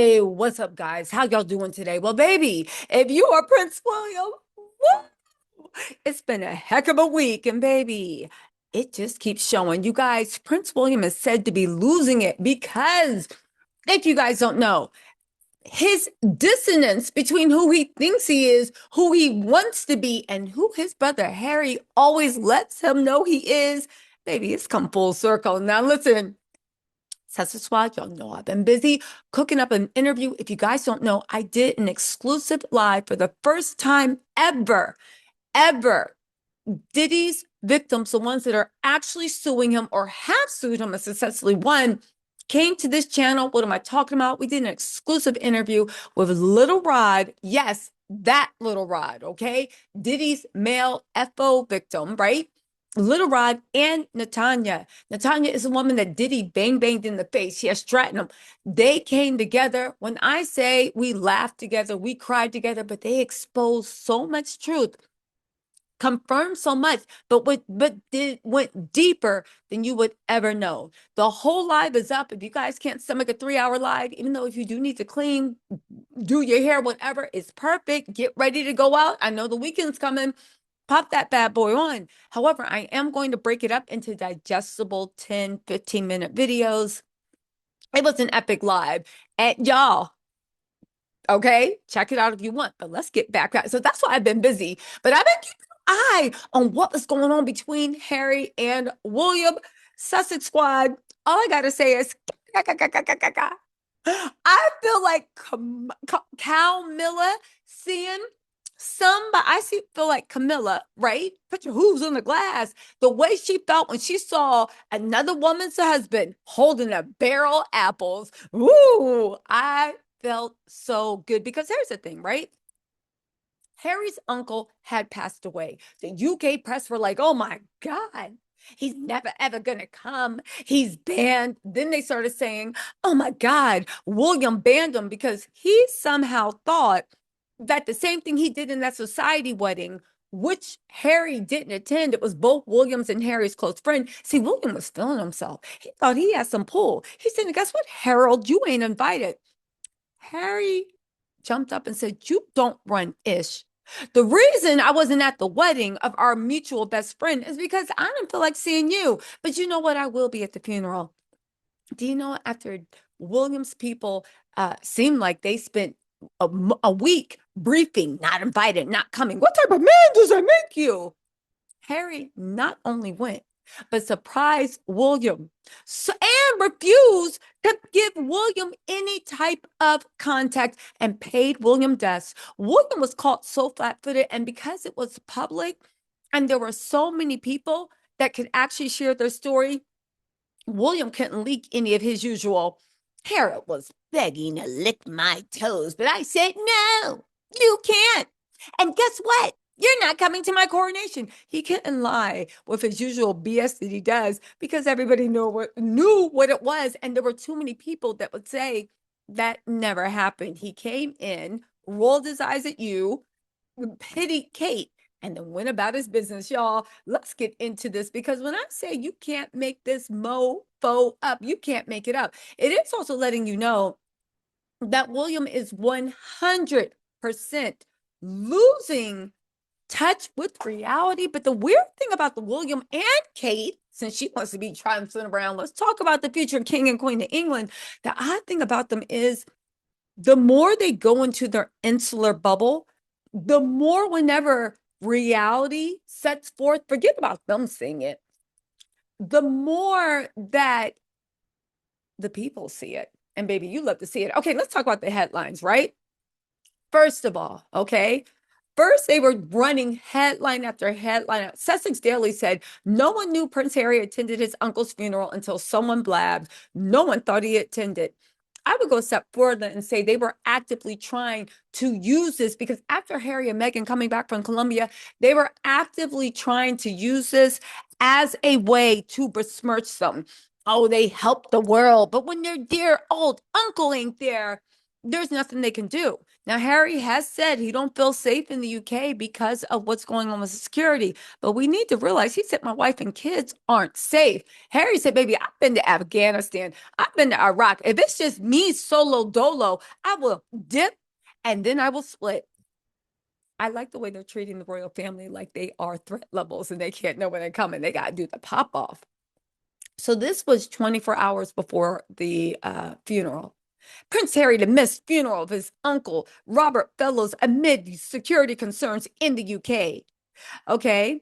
Hey, what's up, guys? How y'all doing today? Well, baby, if you are Prince William, woo, it's been a heck of a week, and baby, it just keeps showing. You guys, Prince William is said to be losing it because, if you guys don't know, his dissonance between who he thinks he is, who he wants to be, and who his brother Harry always lets him know he is, baby, it's come full circle. Now, listen. SUBSCIBE, y'all know I've been busy cooking up an interview. If you guys don't know, I did an exclusive live for the first time ever. Diddy's victims, the ones that are actually suing him or have sued him and successfully won, came to this channel. What am I talking about? We did an exclusive interview with Little Rod. Yes, that Little Rod, okay? Diddy's male FO victim, right? Little Rod and Natania. Natania is a woman that Diddy banged in the face. She has straightened him. They came together. When I say we laughed together, we cried together, but they exposed so much truth, confirmed so much, but went deeper than you would ever know. The whole live is up. If you guys can't stomach a 3-hour live, even though if you do need to clean, do your hair, whatever, it's perfect. Get ready to go out. I know the weekend's coming. Pop that bad boy on. However, I am going to break it up into digestible 10, 15-minute videos. It was an epic live. And y'all, okay, check it out if you want, but let's get back. So that's why I've been busy. But I've been keeping an eye on what was going on between Harry and William. Sussex Squad. All I got to say is, I feel like Camilla seeing somebody. Feel like Camilla, right? Put your hooves on the glass. The way she felt when she saw another woman's husband holding a barrel of apples. Ooh, I felt so good because here's the thing, right? Harry's uncle had passed away. The UK press were like, oh my God, he's never ever gonna come. He's banned. Then they started saying, oh my God, William banned him because he somehow thought that the same thing he did in that society wedding, which Harry didn't attend, it was both William's and Harry's close friend. See, William was feeling himself. He thought he had some pull. He said, guess what, Harold, you ain't invited. Harry jumped up and said, you don't run ish. The reason I wasn't at the wedding of our mutual best friend is because I didn't feel like seeing you. But you know what? I will be at the funeral. Do you know after Williams people seemed like they spent a week briefing, not invited, not coming. What type of man does that make you? Harry not only went, but surprised William and refused to give William any type of contact and paid William debts. William was caught so flat-footed, and because it was public and there were so many people that could actually share their story, William couldn't leak any of his usual. Harold was begging to lick my toes, but I said, no, you can't. And guess what? You're not coming to my coronation. He couldn't lie with his usual BS that he does because everybody knew what it was. And there were too many people that would say that never happened. He came in, rolled his eyes at you, pitied Kate, and then went about his business. Y'all, let's get into this because when I say you can't make this mofo up, you can't make it up. It is also letting you know that William is 100% losing touch with reality. But the weird thing about the William and Kate, since she wants to be triumphant around, let's talk about the future king and queen of England. The odd thing about them is the more they go into their insular bubble, the more whenever reality sets forth, forget about them seeing it, the more that the people see it. And baby, you love to see it. Okay, let's talk about the headlines, right? First of all, okay, first, they were running headline after headline. Sussex Daily said no one knew Prince Harry attended his uncle's funeral until someone blabbed. No one thought he attended. I would go a step further and say they were actively trying to use this because after Harry and Meghan coming back from Colombia, they were actively trying to use this as a way to besmirch them. Oh, they helped the world. But when their dear old uncle ain't there, there's nothing they can do. Now, Harry has said he don't feel safe in the UK because of what's going on with security. But we need to realize he said my wife and kids aren't safe. Harry said, baby, I've been to Afghanistan. I've been to Iraq. If it's just me solo dolo, I will dip and then I will split. I like the way they're treating the royal family like they are threat levels and they can't know when they're coming. They got to do the pop off. So this was 24 hours before the funeral. Prince Harry to miss funeral of his uncle, Robert Fellows, amid security concerns in the UK. Okay.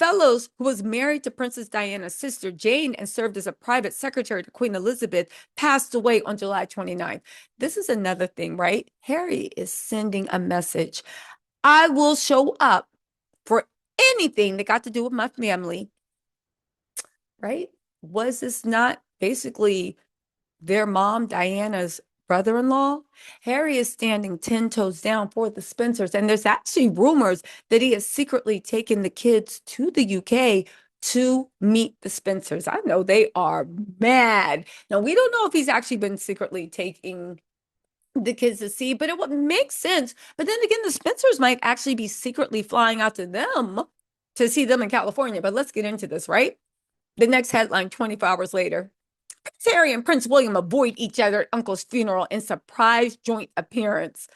Fellows, who was married to Princess Diana's sister Jane and served as a private secretary to Queen Elizabeth, passed away on July 29th. This is another thing, right? Harry is sending a message. I will show up for anything that got to do with my family. Right? Was this not basically their mom, Diana's brother-in-law? Harry is standing 10 toes down for the Spencers. And there's actually rumors that he has secretly taken the kids to the UK to meet the Spencers. I know they are mad. Now, we don't know if he's actually been secretly taking the kids to see, but it would make sense. But then again, the Spencers might actually be secretly flying out to them to see them in California. But let's get into this, right? The next headline, 24 hours later. Prince Harry and Prince William avoid each other at uncle's funeral in surprise joint appearance.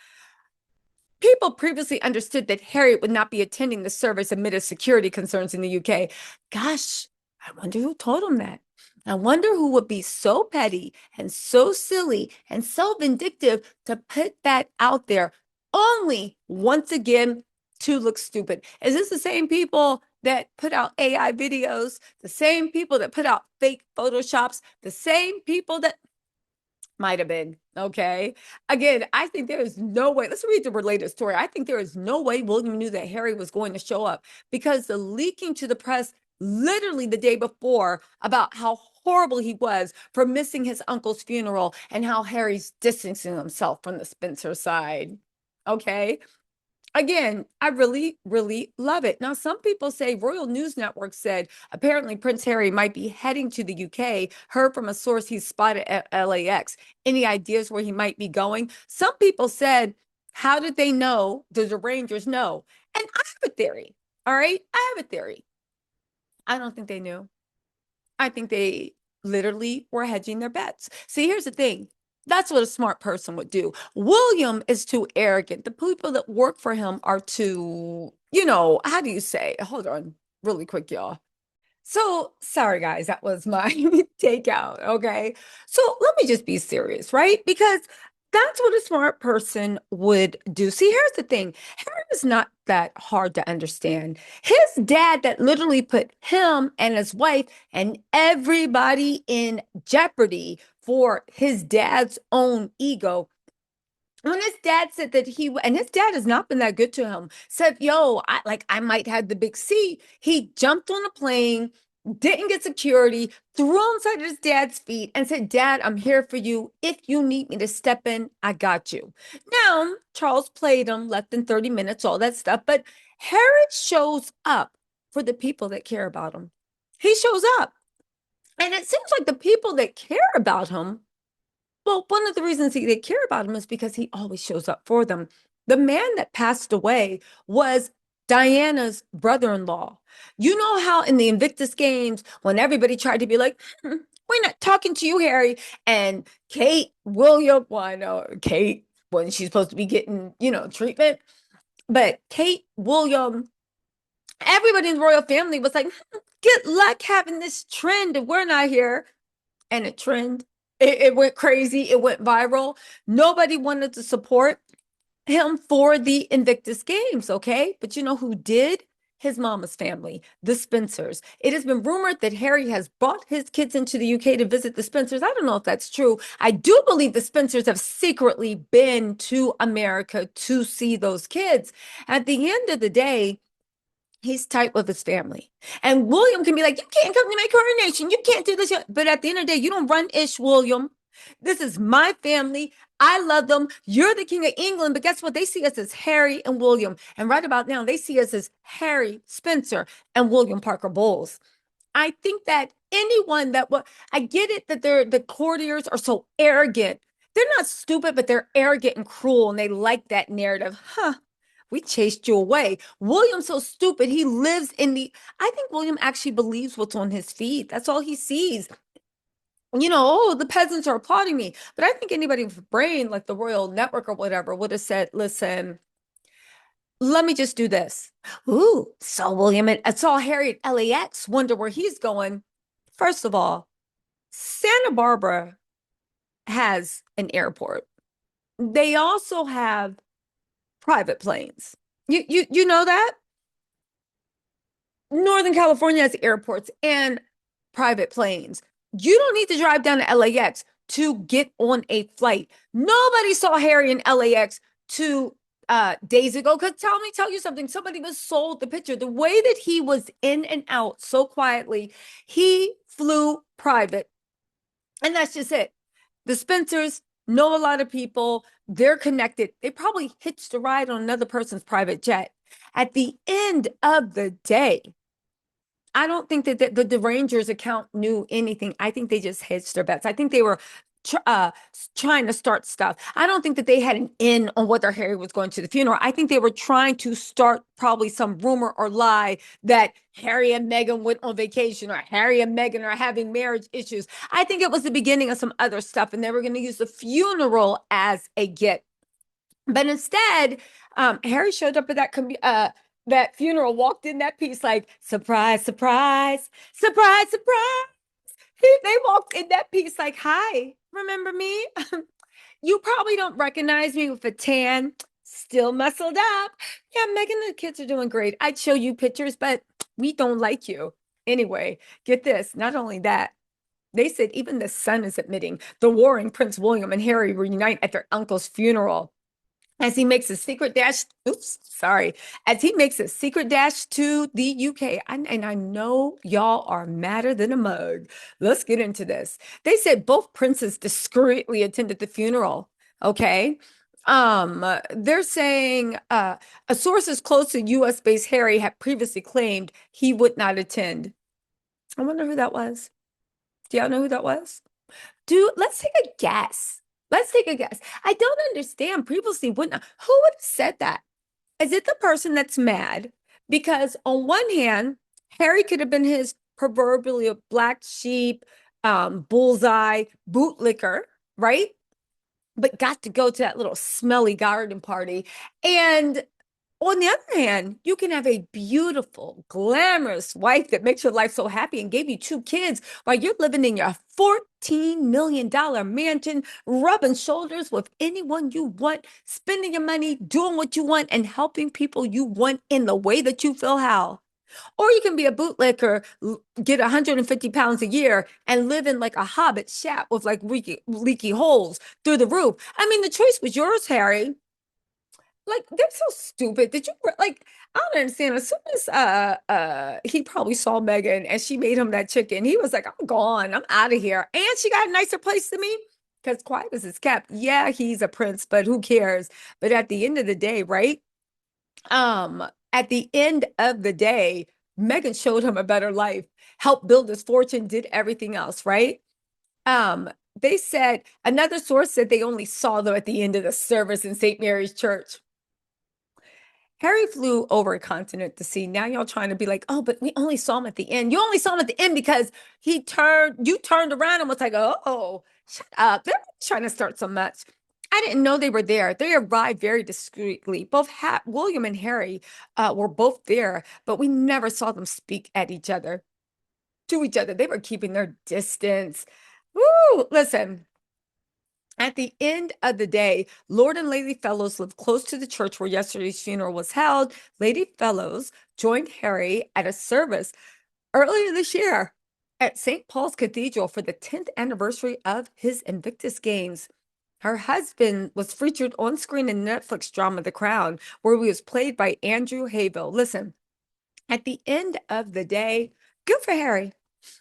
People previously understood that Harry would not be attending the service amid security concerns in the UK. Gosh, I wonder who told him that. I wonder who would be so petty and so silly and so vindictive to put that out there only once again to look stupid. Is this the same people that put out AI videos, the same people that put out fake Photoshops, the same people that might have been, okay? Again, I think there is no way. Let's read the related story. I think there is no way William knew that Harry was going to show up because the leaking to the press literally the day before about how horrible he was for missing his uncle's funeral and how Harry's distancing himself from the Spencer side, okay? Again, I really, really love it. Now, some people say Royal News Network said apparently Prince Harry might be heading to the UK, heard from a source he's spotted at LAX. Any ideas where he might be going? Some people said, how did they know? Does the Rangers know? And I have a theory. All right. I have a theory. I don't think they knew. I think they literally were hedging their bets. See, here's the thing. That's what a smart person would do. William is too arrogant. The people that work for him are too, how do you say? Hold on, really quick, y'all. So sorry, guys, that was my takeout. Okay. So let me just be serious, right? Because that's what a smart person would do. See, here's the thing. Harry is not that hard to understand. His dad that literally put him and his wife and everybody in jeopardy for his dad's own ego. When his dad said that and his dad has not been that good to him, said, yo, I might have the big C. He jumped on a plane, didn't get security, threw himself at his dad's feet and said, Dad, I'm here for you. If you need me to step in, I got you. Now, Charles played him, left in 30 minutes, all that stuff. But Harry shows up for the people that care about him. He shows up. And it seems like the people that care about him, well, one of the reasons they care about him is because he always shows up for them. The man that passed away was Diana's brother-in-law. You know how in the Invictus Games, when everybody tried to be like, we're not talking to you, Harry, and Kate, William, well, I know Kate, when she's supposed to be getting, treatment, but Kate, William, everybody in the royal family was like, good luck having this trend if we're not here. And it trend. It went crazy. It went viral. Nobody wanted to support him for the Invictus Games, okay? But you know who did? His mama's family, the Spencers. It has been rumored that Harry has brought his kids into the UK to visit the Spencers. I don't know if that's true. I do believe the Spencers have secretly been to America to see those kids. At the end of the day, he's tight with his family. And William can be like, you can't come to my coronation. You can't do this. But at the end of the day, you don't run ish, William. This is my family. I love them. You're the king of England. But guess what? They see us as Harry and William. And right about now, they see us as Harry Spencer and William Parker Bowles. I think that anyone I get it that the courtiers are so arrogant. they're not stupid, but they're arrogant and cruel, and they like that narrative. Huh. We chased you away. William's so stupid. He lives in the, I think William actually believes what's on his feed. That's all he sees. Oh, the peasants are applauding me. But I think anybody with a brain, like the Royal Network or whatever, would have said, listen, let me just do this. Ooh, saw William and I saw Harry at LAX, wonder where he's going. First of all, Santa Barbara has an airport. They also have private planes. You know that? Northern California has airports and private planes. You don't need to drive down to LAX to get on a flight. Nobody saw Harry in LAX 2 days ago. Because tell you something. Somebody was sold the picture. The way that he was in and out so quietly, he flew private. And that's just it. The Spencers know a lot of people. They're connected. They probably hitched a ride on another person's private jet. At the end of the day, I don't think that the Rangers account knew anything. I think they just hedged their bets. I think they were trying to start stuff. I don't think that they had an in on whether Harry was going to the funeral. I think they were trying to start probably some rumor or lie that Harry and Meghan went on vacation or Harry and Meghan are having marriage issues. I think it was the beginning of some other stuff, and they were going to use the funeral as a get. But instead, Harry showed up at that funeral, walked in that piece like, surprise, surprise, surprise, surprise. They walked in that piece like, hi, remember me? You probably don't recognize me with a tan, still muscled up. Yeah, Megan and the kids are doing great. I'd show you pictures, but we don't like you. Anyway, get this. Not only that, they said even the son is admitting the warring Prince William and Harry reunite at their uncle's funeral. As he makes a secret dash, as he makes a secret dash to the UK. And I know y'all are madder than a mug. Let's get into this. They said both princes discreetly attended the funeral. Okay. They're saying a sources close to US-based Harry had previously claimed he would not attend. I wonder who that was. Do y'all know who that was? Let's take a guess. Let's take a guess. I don't understand. Previously, who would have said that? Is it the person that's mad? Because on one hand, Harry could have been his proverbially black sheep, bullseye, bootlicker, right? But got to go to that little smelly garden party. And on the other hand, you can have a beautiful, glamorous wife that makes your life so happy and gave you 2 kids while you're living in your $14 million mansion, rubbing shoulders with anyone you want, spending your money, doing what you want, and helping people you want in the way that you feel how. Or you can be a bootlicker, get 150 pounds a year, and live in like a hobbit shack with like leaky holes through the roof. I mean, the choice was yours, Harry. Like, they're so stupid. Did you like? I don't understand. As soon as he probably saw Megan and she made him that chicken, he was like, I'm gone. I'm out of here. And she got a nicer place than me. Because quiet as it's kept. Yeah, he's a prince, but who cares? But at the end of the day, right? At the end of the day, Megan showed him a better life, helped build his fortune, did everything else, right? They said another source said they only saw them at the end of the service in St. Mary's Church. Harry flew over a continent to see. Now y'all trying to be like, oh, but we only saw him at the end. You only saw him at the end because you turned around and was like, oh, shut up. They're trying to start so much. I didn't know they were there. They arrived very discreetly. Both William and Harry were both there, but we never saw them speak at each other, to each other. They were keeping their distance. Woo! Listen. At the end of the day, Lord and Lady Fellows lived close to the church where yesterday's funeral was held. Lady Fellows joined Harry at a service earlier this year at St. Paul's Cathedral for the 10th anniversary of his Invictus Games. Her husband was featured on screen in Netflix drama The Crown, where he was played by Andrew Hayville. Listen, at the end of the day, good for Harry.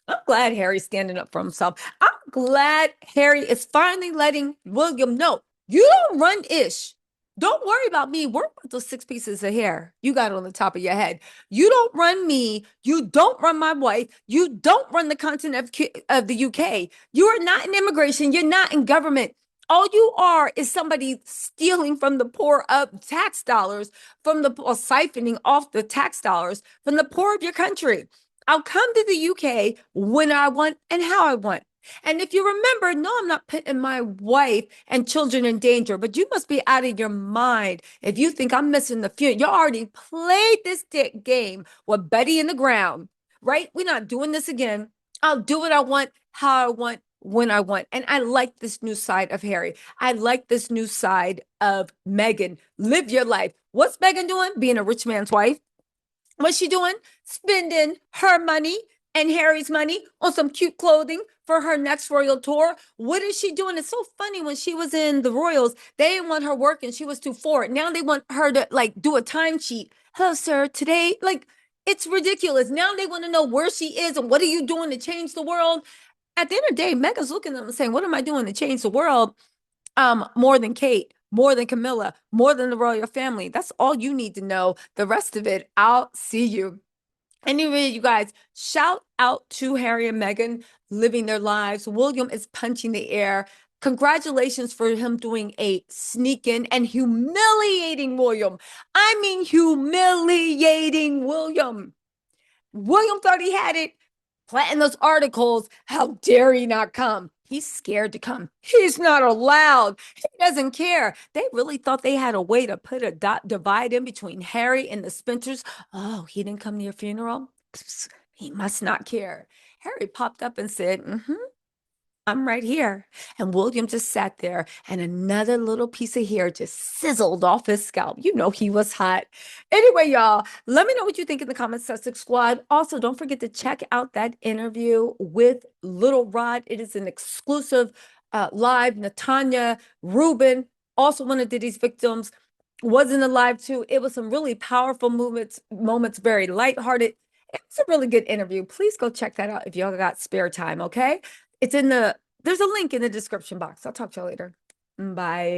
I'm glad Harry's standing up for himself. I'm glad Harry is finally letting William know, you don't run ish. Don't worry about me. Worry about those 6 pieces of hair you got on the top of your head. You don't run me. You don't run my wife. You don't run the continent of the UK. You are not in immigration. You're not in government. All you are is somebody stealing from the poor of tax dollars, from the or siphoning off the tax dollars from the poor of your country. I'll come to the UK when I want and how I want. And if you remember, no, I'm not putting my wife and children in danger, but you must be out of your mind if you think I'm missing the funeral. You already played this game with Betty in the ground, right? We're not doing this again. I'll do what I want, how I want, when I want. And I like this new side of Harry. I like this new side of Meghan. Live your life. What's Meghan doing? Being a rich man's wife. What's she doing? Spending her money and Harry's money on some cute clothing for her next royal tour. What is she doing? It's so funny. When she was in the Royals, they didn't want her working. She was too forward. Now they want her to like do a timesheet. Hello, sir. Today, like, it's ridiculous. Now they want to know where she is and what are you doing to change the world? At the end of the day, Meghan's looking at them and saying, what am I doing to change the world? More than Kate, more than Camilla, more than the royal family. That's all you need to know. The rest of it, I'll see you. Anyway, you guys, shout out to Harry and Meghan living their lives. William is punching the air. Congratulations for him doing a sneaking and humiliating William. I mean, humiliating William. William thought he had it, planting those articles. How dare he not come? He's scared to come. He's not allowed. He doesn't care. They really thought they had a way to put a divide in between Harry and the Spencers. Oh, he didn't come to your funeral? He must not care. Harry popped up and said, I'm right here. And William just sat there, and another little piece of hair just sizzled off his scalp. You know he was hot. Anyway, y'all, let me know what you think in the comments, Sussex Squad. Also, don't forget to check out that interview with Little Rod. It is an exclusive live. Natania, Rueben, also one of Diddy's victims, was in the live too. It was some really powerful moments, very lighthearted. It was a really good interview. Please go check that out if y'all got spare time, okay? There's a link in the description box. I'll talk to you later. Bye.